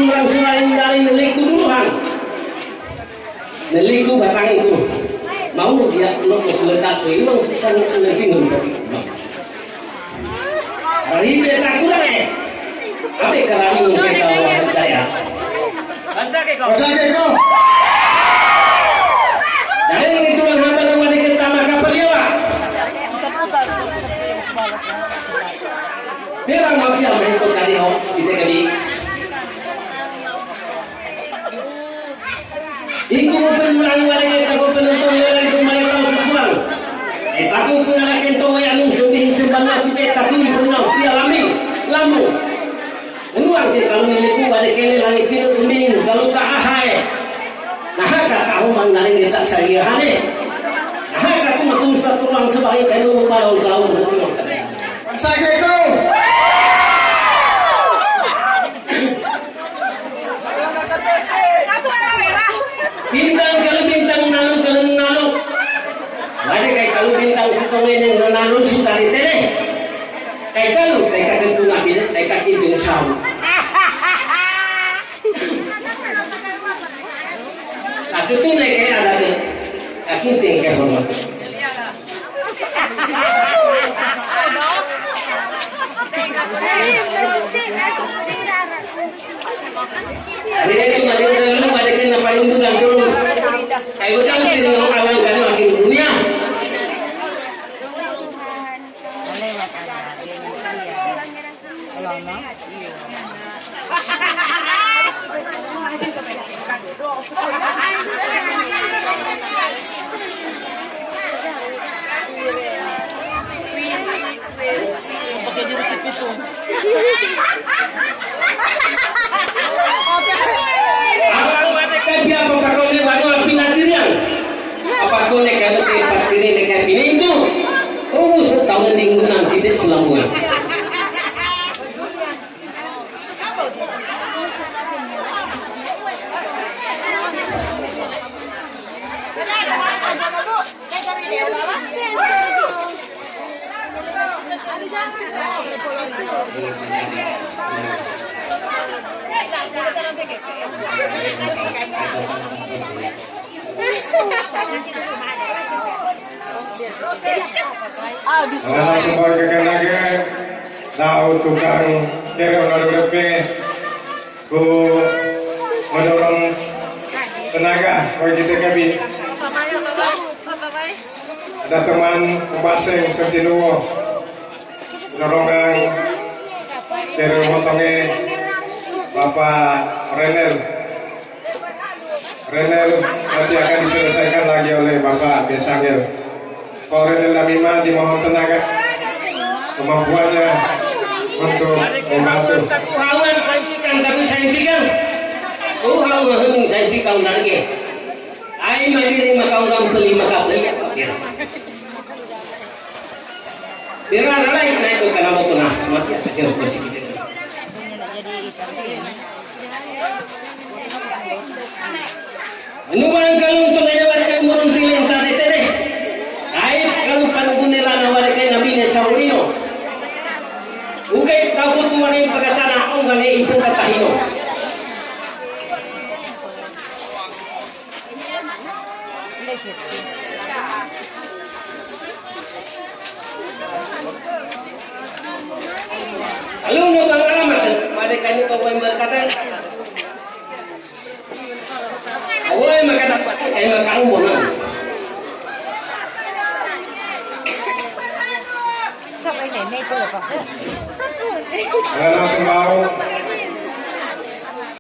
orang selain dari neliku duluan. Neliku batang itu. Mau dia lo seletas ini mau bisa seleting untuk hari dia tak kurang apa kerana untuk kita orang percaya Bansa ke kau. dari itu yang hamba nama di kita maka beliau bilang mafia mereka kali ho kita kali Iku pengulangi wala kita ko penonton nila ito malitaw sa sulang. Tako po na nakento ay anong sabihin sa banat kita tako po na pialami lamu. Ano ang kalau niliku wala kailan lang ipinatumin kalau taahay. Nakakataho man na rin kita sa iyahan Nakakataho matumusta tulang sa bahay kayo paraw-paraw na tulong ka rin. Sige ko! Bintang kalau bintang nalo ada kayak kalau bintang satu ini nalo sudah di tele kayak kalau kayak kentu ngabil kayak kaki densau aku tuh kayak ada ke kaki tinggal hormat hari itu ada dulu ada kena paling bukan dulu kayak betul tidak alang kan makin dunia pakai jurus itu. Dia apa kau ni baru api nadirian? Apa kau ni kalau kita ini dekat ini itu? Oh, setahun minggu nanti dia selama. Anak semua kekenangan tahu tukang kira orang lebih ku mendorong tenaga bagi kita kami. Ada teman pembaseng Sentinuwo dorongan dari motongnya Bapak Renel nanti akan diselesaikan lagi oleh Bapak Besangel. Pak Renel Lamima dimohon tenaga kemampuannya untuk membantu. Hawan sajikan tapi saya pikir, hawan saya pikir lagi. Ai mandiri makau beli maka beli papir. Biar lain naik ke kalau tengah mati akhir bersih kita. Anu barang kalau untuk ada mereka murun pilih tadi tadi. Ai kalau panggungnya lana mereka nabi ne saurino. Ugai tahu tu orang pagasana orang itu kata hino. Lalu nubang alamat pada kami kau yang berkata, awal makan apa sih? Kayak makan bonan. Anak sembau